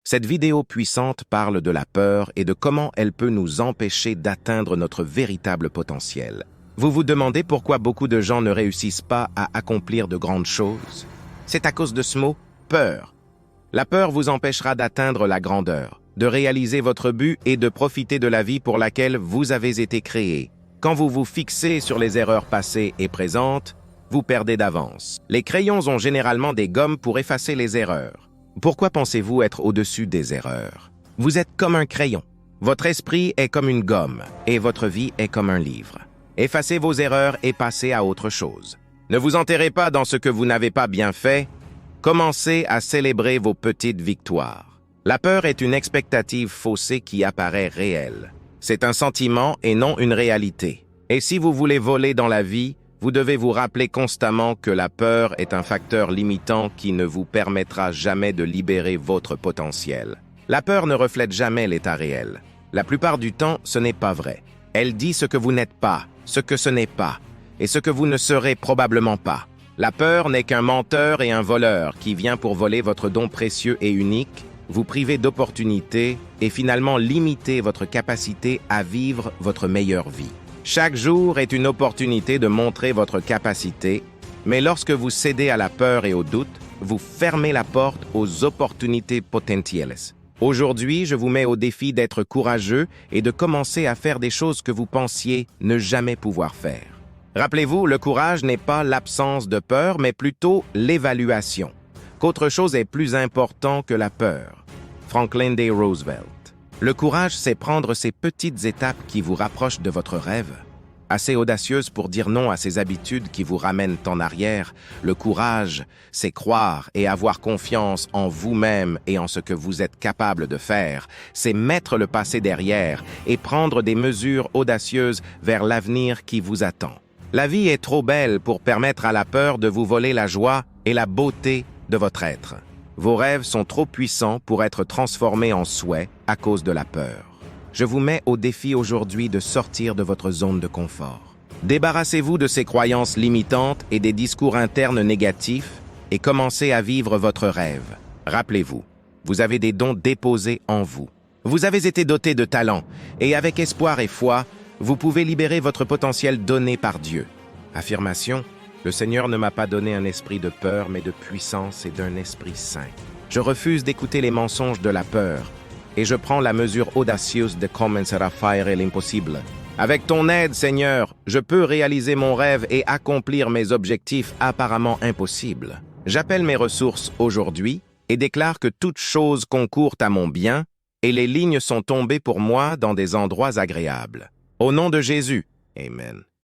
Cette vidéo puissante parle de la peur et de comment elle peut nous empêcher d'atteindre notre véritable potentiel. Vous vous demandez pourquoi beaucoup de gens ne réussissent pas à accomplir de grandes choses? C'est à cause de ce mot « peur ». La peur vous empêchera d'atteindre la grandeur, de réaliser votre but et de profiter de la vie pour laquelle vous avez été créé. Quand vous vous fixez sur les erreurs passées et présentes, vous perdez d'avance. Les crayons ont généralement des gommes pour effacer les erreurs. Pourquoi pensez-vous être au-dessus des erreurs? Vous êtes comme un crayon. Votre esprit est comme une gomme et votre vie est comme un livre. Effacez vos erreurs et passez à autre chose. Ne vous enterrez pas dans ce que vous n'avez pas bien fait. Commencez à célébrer vos petites victoires. La peur est une expectative faussée qui apparaît réelle. C'est un sentiment et non une réalité. Et si vous voulez voler dans la vie, vous devez vous rappeler constamment que la peur est un facteur limitant qui ne vous permettra jamais de libérer votre potentiel. La peur ne reflète jamais l'état réel. La plupart du temps, ce n'est pas vrai. Elle dit ce que vous n'êtes pas, ce que ce n'est pas, et ce que vous ne serez probablement pas. La peur n'est qu'un menteur et un voleur qui vient pour voler votre don précieux et unique, vous priver d'opportunités et finalement limiter votre capacité à vivre votre meilleure vie. Chaque jour est une opportunité de montrer votre capacité, mais lorsque vous cédez à la peur et au doute, vous fermez la porte aux opportunités potentielles. Aujourd'hui, je vous mets au défi d'être courageux et de commencer à faire des choses que vous pensiez ne jamais pouvoir faire. Rappelez-vous, le courage n'est pas l'absence de peur, mais plutôt l'évaluation, qu'autre chose est plus important que la peur. Franklin D. Roosevelt. Le courage, c'est prendre ces petites étapes qui vous rapprochent de votre rêve. Assez audacieuse pour dire non à ces habitudes qui vous ramènent en arrière, le courage, c'est croire et avoir confiance en vous-même et en ce que vous êtes capable de faire. C'est mettre le passé derrière et prendre des mesures audacieuses vers l'avenir qui vous attend. La vie est trop belle pour permettre à la peur de vous voler la joie et la beauté de votre être. Vos rêves sont trop puissants pour être transformés en souhaits à cause de la peur. Je vous mets au défi aujourd'hui de sortir de votre zone de confort. Débarrassez-vous de ces croyances limitantes et des discours internes négatifs et commencez à vivre votre rêve. Rappelez-vous, vous avez des dons déposés en vous. Vous avez été doté de talents et avec espoir et foi, vous pouvez libérer votre potentiel donné par Dieu. Affirmation. Le Seigneur ne m'a pas donné un esprit de peur, mais de puissance et d'un esprit saint. Je refuse d'écouter les mensonges de la peur, et je prends la mesure audacieuse de commencer à faire l'impossible. Avec ton aide, Seigneur, je peux réaliser mon rêve et accomplir mes objectifs apparemment impossibles. J'appelle mes ressources aujourd'hui et déclare que toutes choses concourent à mon bien, et les lignes sont tombées pour moi dans des endroits agréables. Au nom de Jésus, Amen.